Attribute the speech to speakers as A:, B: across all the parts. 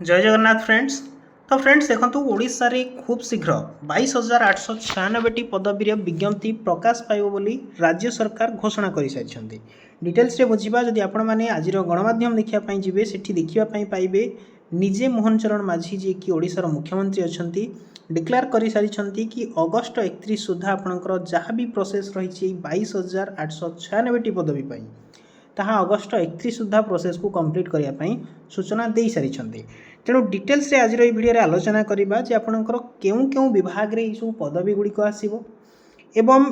A: जय जगन्नाथ फ्रेंड्स। तो फ्रेंड्स देखो ओडिशा रे खूब शीघ्र 22,896 पदवी विज्ञप्ति प्रकाश पाइब बोली राज्य सरकार घोषणा कर सारी। डिटेल्स रे बुझा जदि आपण मैंने आज गणमाध्यम देखापी जी से देखापी पाइबे निजे मोहन चरण माझी जी कि ओडिशार मुख्यमंत्री अच्छा डिक्लेयर कर सारी कि अगस्ट 31 सुधा आपणकर जहाँ भी प्रोसेस रही 22,896 पदवी ताहा अगस्ट 31 सुधा प्रोसेस को कंप्लीट करने सूचना दे सारी। तेणु डिटेल्स रे आज भिडियो आलोचना करवा जे आपणकर केउं केउं विभाग रे सब पदवी गुड़िक आसीबो एवं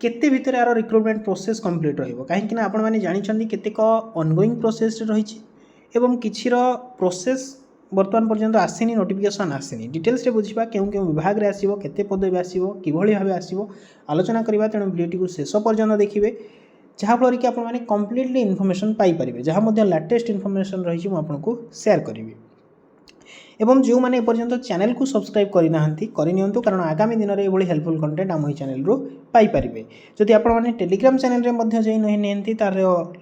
A: केते भितर यार रिक्रुटमेंट प्रोसेस कंप्लीट रहिबो कहीं आपण माने जानिछंती केतेक ऑनगोइंग प्रोसेस रे रहिछि एवं किछिर प्रोसेस वर्तमान पर्यंत आसीनी नोटिफिकेशन आसीनी। डिटेल्स रे बुझिबा केउं केउं विभाग रे आसीबो केते पदवी आसीबो किभଳି भाबे आसीबो आलोचना करवा। तेणु भिडियोटी को शेष पर्यंत देखिबे जहाँफल कि आपने कम्प्लीटली इनफर्मेशन पाइपर जहाँ लेटेस्ट इनफर्मेशन रही आपको शेयर करी एवं जो मैंने एपर्यंत चैनल को सब्सक्राइब करनी कारण आगामी दिन में ये हेल्पफुल कंटेंट आम चैनल रू पाइपर। जदि आपने टेलीग्राम चैनल में जाई नहीं तार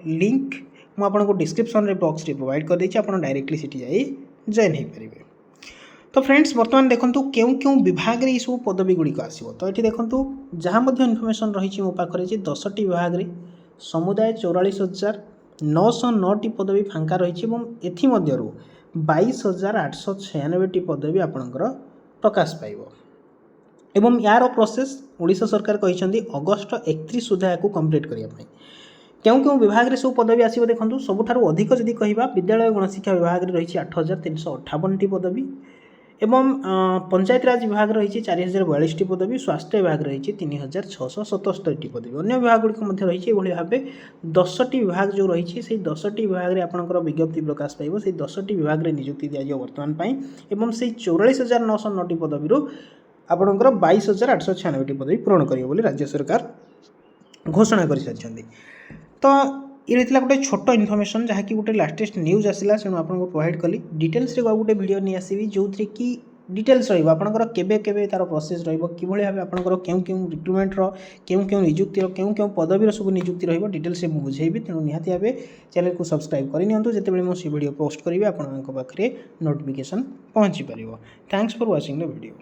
A: लिंक मुझे डिस्क्रिप्शन बॉक्स रे प्रोवाइड कर देछि आपन डायरेक्टली सिटी जाई जॉइन हो पारे। तो फ्रेंड्स बर्तमान देखंतु केउं केउं विभाग रे सब पदवी गुड़िक आसीबो। तो ये देखंतु जहाँ इनफर्मेशन रही मो पाखरे 10टी विभाग रे समुदाय 44,909 पदवी फांका रही एमध्यरू 22,896 पदवी आपणकर प्रकाश पाइब एवं यार प्रोसेस ओडिशा सरकार कहते अगस्ट 31 सुधा या कंप्लीट करने क्यों क्यों विभाग रे सब पदवी आसीबो। देखंतु सबुठारु अधिक जदि कहिबा विद्यालय गणशिक्षा विभाग रे रही 8,358 पदवी एवं पंचायत राज विभाग रही 4,042 पदवी स्वास्थ्य विभाग रही 3,677 पदवी अन्य विभाग गुड़िक रही भाव 10टी विभाग जो रही से 10टी विभाग में आपंकर विज्ञप्ति प्रकाश पाइब से 10टी विभाग में नियुक्ति दि बर्तमान एवं से 44,909 पदवी आपंकर 22,896 पदवी पूरण कर राज्य सरकार घोषणा कर सारी। तो ये रही गोटे छोट इनफर्मेशन जहाँकि गोटे लाटेस्ट न्यूज आसला से आपको प्रोवाइड कली। डिटेल्स रे गोटे वीडियो नहीं आसबि जो कि डिटेल्स रही आपंकर केबे केबे तार प्रोसेस रही भाव आपंकर केउं केउं रिक्रुटमेंट केउं केउं नियुक्ति केउं केउं पदवीर सब नियुक्ति रही डिटेल्स से मुझे बुझेबी। तेणु निहाती भाव चैनल को सब्सक्राइब करनी जितेबाला मुझे वीडियो पोस्ट करी आपंक पाखे नोटिफिकेशन पहुँची पार। Thanks for watching the video.